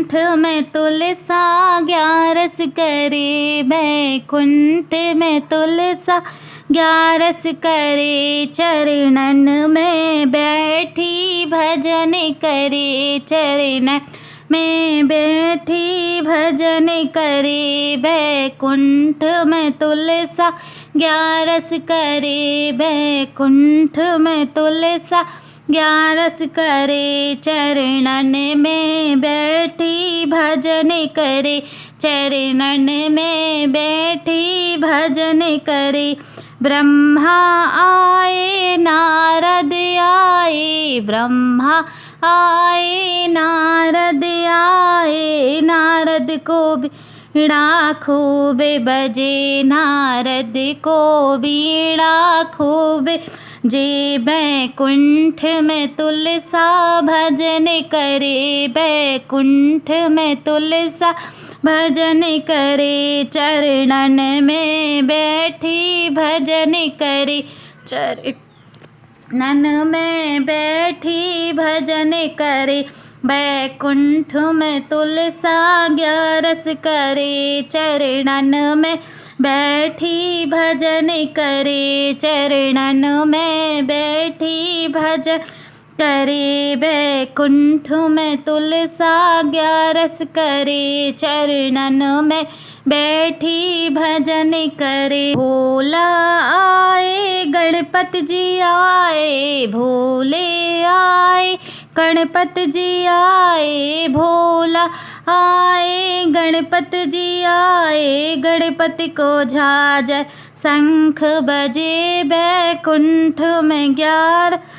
कुंठ में तुलसा ग्यारस करे, बैकुंठ में तुलसा ग्यारस करे। चरणन में बैठी भजन करे, चरणन में बैठी भजन करे। बैकुंठ में तुलसा ग्यारस करे, बैकुंठ में तुलसा ग्यारस करे। चरणन में बैठी भजन करे, चरणन में बैठी भजन करे। ब्रह्मा आए नारद आए, ब्रह्मा आए नारद आए। नारद को बीड़ा खूब बजे, नारद को बीड़ा खूब जे। बैकुंठ में तुलसा भजन करे, बैकुंठ में तुलसा भजन करे। चरणन में बैठी भजन करे, चरणन में बैठी भजन करे। बैकुंठ में तुलसा ग्यारस करे, चरणन में बैठी भजन करे। चरणन में बैठी भजन करे। बैकुंठ में तुलसा ग्यारस करे, चरणन में बैठी भजन करे। भोला आए गणपति जी आए, भोले आए गणपति जी आए। भोला आए गणपति जी आए, गणपति को झांझर शंख बजे। बैकुंठ में ग्यारस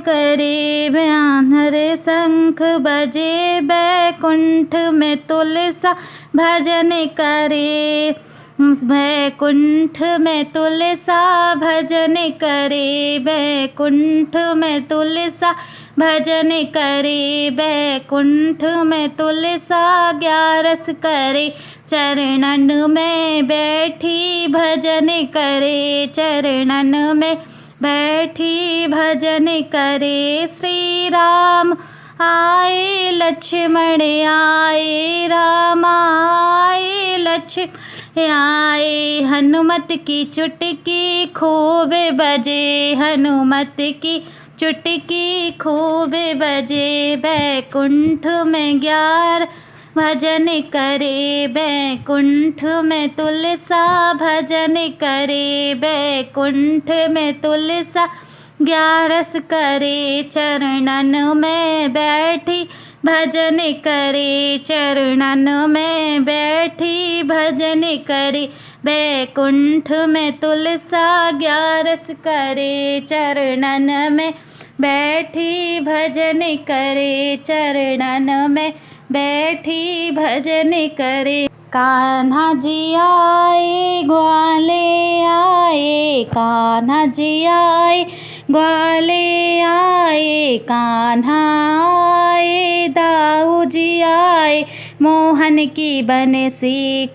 करे, बयानर शंख बजे। बैकुंठ में तुलसा भजन करे, बैकुंठ में तुलसा भजन करे। बैकुंठ में तुलसा भजन करे, बैकुंठ में तुलसा ग्यारस करे। चरणन में बैठी भजन करे, चरणन में बैठी भजन करे। श्री राम आए लक्ष्मण आए, राम आए लक्ष्मण आए। हनुमत की चुटकी खूब बजे, हनुमत की चुटकी खूब बजे। बैकुंठ में ग्यारस भजन करे, बैकुंठ में तुलसा भजन करे। बैकुंठ में तुलसा ग्यारस करे, चरणन में बैठी भजन करे, चरणन में बैठी भजन करे। बैकुंठ में तुलसा ग्यारस करे, चरणन में बैठी भजन करे, चरणन में बैठी भजन करे। कान्हा जी आए ग्वाले आए, कान्हा जी आए ग्वाले आए। कान्हा आए दाऊ जी आए, मोहन की बंसी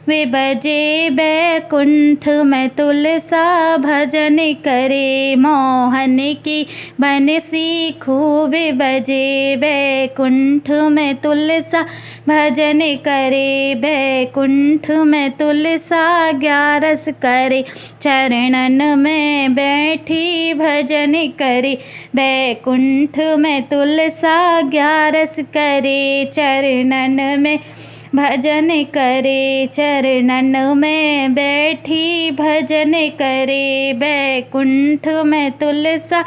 वे बजे। बैकुंठ में तुलसा भजन करे, मोहन की बंसी खूब बजे। बैकुंठ में तुलसा भजन करे, बैकुंठ में तुलसा ग्यारस करे। चरणन में बैठी भजन करे, बैकुंठ में तुलसा ग्यारस करे। चरणन में भजन करे, चरणन में बैठी भजन करे। बैकुंठ में तुलसा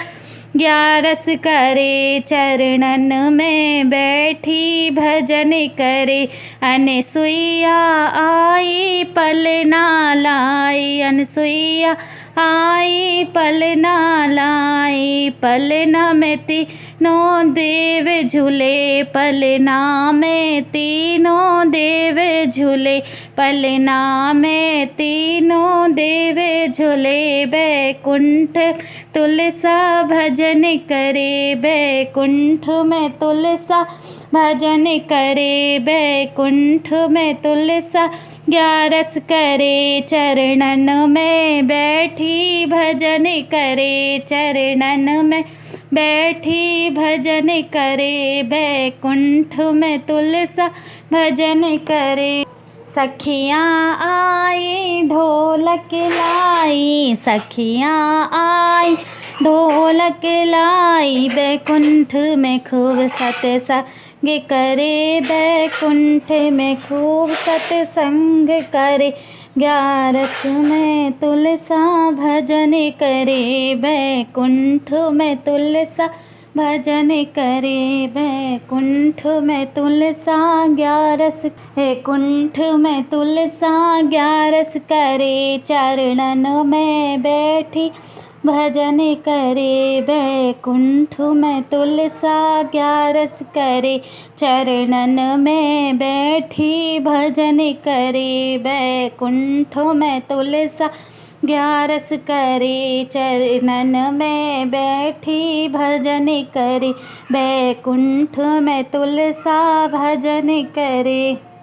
ग्यारस करे, चरणन में बैठी भजन करे। अनसुईया आई पलना लाई, अनसुईया आई पलना लाई। पलना में तीनों देव झूले, पलना में तीनों देव झूले, पलना में तीनों देव झूले। बैकुंठ तुलसा भजन करे, बैकुंठ में तुलसा भजन करे। बैकुंठ में तुलसा ग्यारस करे, चरणन में बैठी भजन करे, चरणन में बैठी भजन करे, बैकुंठ में तुलसा भजन करे। सखियाँ आई ढोलक लाई, सखियाँ आई ढोलक लाई, बैकुंठ में खूब सत्संग करे, बैकुंठ में खूब सत्संग करे। 11 में तुलसा भजन करे, बैकुंठ में तुलसा भजन करे, बैकुंठ में तुलसा 11 बैकुंठ में तुलसा 11 करे। चरणन में बैठी भजन करे, बैकुंठ में तुलसा 11 करे। चरणन में बैठी भजन करे, बैकुंठ में तुलसा 11 करे। चरणन में बैठी भजन करे, बैकुंठ में तुलसा भजन करे।